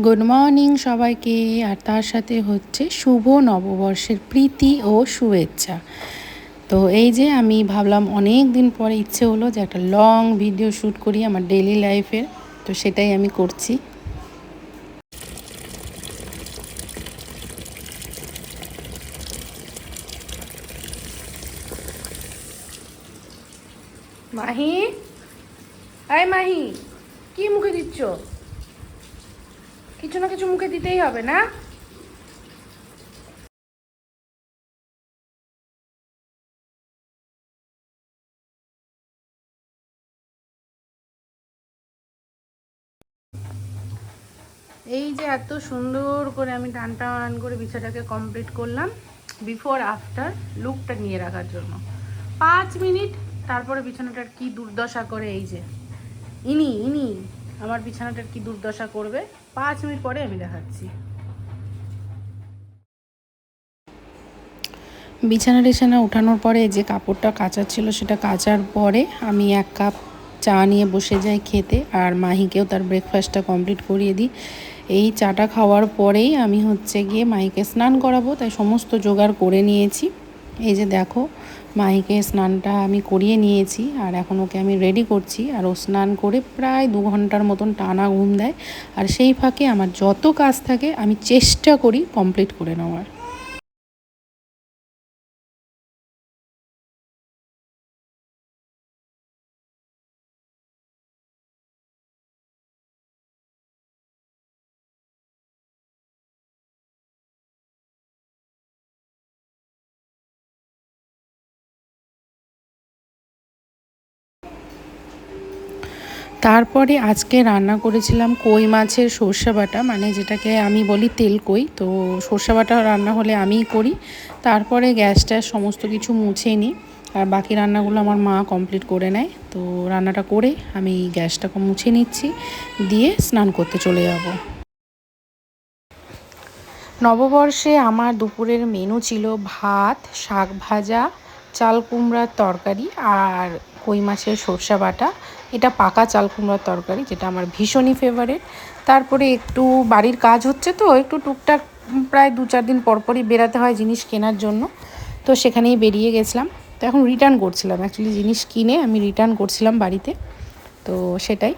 Good morning সবাইকে। আর তার সাথে হচ্ছে শুভ নববর্ষের প্রীতি ও শুভেচ্ছা। তো এই যে আমি ভাবলাম অনেক দিন পরে ইচ্ছে হলো যে একটা লং ভিডিও শ্যুট করি আমার ডেইলি লাইফের, তো সেটাই আমি করছি। মাহি, আয় মাহি, কি মুখে দিচ্ছ? কিছু না কিছু মুখে দিতেই হবে না? এই যে এত সুন্দর করে আমি টান টান করে বিছাটাকে কমপ্লিট করলাম বিফোর আফটার লুকটা নিয়ে রাখার জন্য। 5 মিনিট, তারপরে বিছানাটার কি দুর্দশা করে। এই যে ইনি ইনি আমার বিছানাটার কি দুর্দশা করবে 5 মিনিট পরে আমি দেখাচ্ছি। বিছানা টিছানা উঠানোর পরে যে কাপড়টা কাচার ছিল সেটা কাচার পরে আমি 1 কাপ চা নিয়ে বসে যাই খেতে, আর মাহিকেও তার ব্রেকফাস্টটা কমপ্লিট করিয়ে দিই। এই চাটা খাওয়ার পরেই আমি হচ্ছে গিয়ে মাহিকে স্নান করাবো, তাই সমস্ত জোগাড় করে নিয়েছি। এই যে দেখো, মাহিকে স্নানটা আমি করিয়ে নিয়েছি আর এখন ওকে আমি রেডি করছি। আর ও স্নান করে প্রায় 2 ঘন্টার মতন টানা ঘুম দেয়, আর সেই ফাঁকে আমার যত কাজ থাকে আমি চেষ্টা করি কমপ্লিট করে নেওয়ার। তারপরে আজকে রান্না করেছিলাম কই মাছের সর্ষে বাটা, মানে যেটাকে আমি বলি তেল কই। তো সর্ষে বাটা রান্না হলে আমিই করি। তারপরে গ্যাসটা সমস্ত কিছু মুছে নিই, আর বাকি রান্নাগুলো আমার মা কমপ্লিট করে নেয়। তো রান্নাটা করে আমি গ্যাসটাকে মুছে নিচ্ছি, দিয়ে স্নান করতে চলে যাব। নববর্ষে আমার দুপুরের মেনু ছিল ভাত, শাক ভাজা, চাল কুমড়ার তরকারি আর কই মাছের সর্ষে বাটা। এটা পাকা চাল কুমড়ার তরকারি, যেটা আমার ভীষণই ফেভারিট। তারপরে একটু বাড়ির কাজ হচ্ছে, তো একটু টুকটাক প্রায় 2-4 দিন পরপরই বেরাতে হয় জিনিস কেনার জন্য। তো সেখানেই বেরিয়ে গেছিলাম। তো এখন রিটার্ন করছিলাম, অ্যাকচুয়ালি জিনিস কিনে আমি রিটার্ন করছিলাম বাড়িতে। তো সেটাই।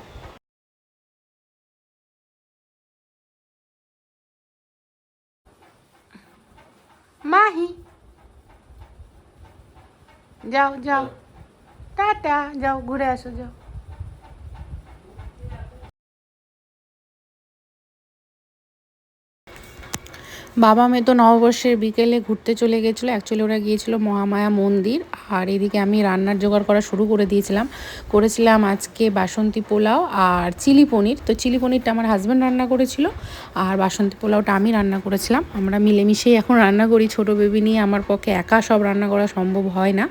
মাহি, যাও যাও, টাটা, যাও ঘুরে আসো, যাও। বাবা মেয়ে তো নববর্ষের বিকেলে ঘুরতে চলে গেছিলো। অ্যাকচুয়ালি ওরা গিয়েছিলো মহামায়া মন্দির, আর এদিকে আমি রান্নার জোগাড় করা শুরু করে দিয়েছিলাম। করেছিলাম আজকে বাসন্তী পোলাও আর চিলি পনির। তো চিলি পনিরটা আমার হাজব্যান্ড রান্না করেছিল, আর বাসন্তী পোলাওটা আমি রান্না করেছিলাম। আমরা মিলেমিশেই এখন রান্না করি। ছোটো বেবি নিয়ে আমার পক্ষে একা সব রান্না করা সম্ভব হয় না।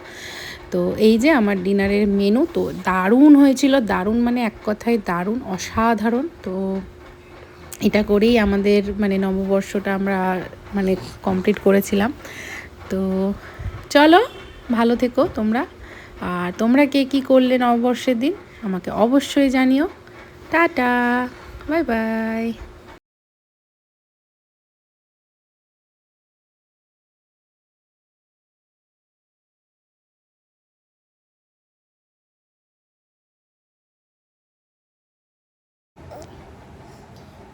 তো এই যে আমার ডিনারের মেনু, তো দারুণ হয়েছিল, দারুণ মানে এক কথায় দারুণ, অসাধারণ। তো এটা করেই আমাদের মানে নববর্ষটা আমরা মানে কমপ্লিট করেছিলাম। তো চলো, ভালো থেকো তোমরা। আর তোমরা কে কী করলে নববর্ষের দিন আমাকে অবশ্যই জানিও। Tata, bye bye.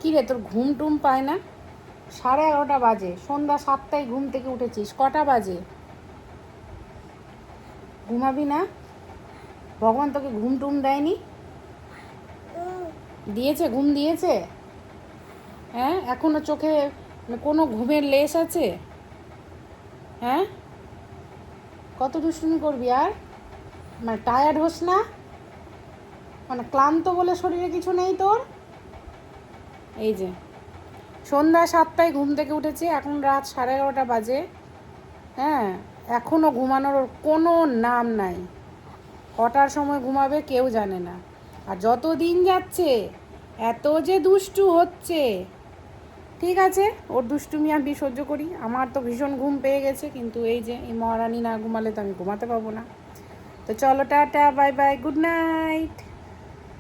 কী রে, তোর ঘুম টুম পায় না? 11:30 বাজে, সন্ধ্যা 7টায় ঘুম থেকে উঠেছিস, কটা বাজে? ঘুমাবি না? ভগবান তোকে ঘুম টুম দেয়নি? দিয়েছে, ঘুম দিয়েছে? হ্যাঁ, এখনো চোখে কোনো ঘুমের লেশ আছে? হ্যাঁ, কত দুষ্টুমি করবি আর? মানে টায়ার্ড হোস না? মানে ক্লান্ত বলে শরীরে কিছু নেই তোর? এই যে সন্ধ্যা 7টায় ঘুম থেকে উঠেছে, এখন রাত 11:30 বাজে। হ্যাঁ, এখনও ঘুমানোর ওর কোনো নাম নাই। কটার সময় ঘুমাবে কেউ জানে না। আর যত দিন যাচ্ছে এত যে দুষ্টু হচ্ছে। ঠিক আছে, ওর দুষ্টুমি আমি সহ্য করি। আমার তো ভীষণ ঘুম পেয়ে গেছে, কিন্তু এই যে এই মহারানী না ঘুমালে তো আমি ঘুমাতে পাবো না। তো চলো, tata, bye bye, good night.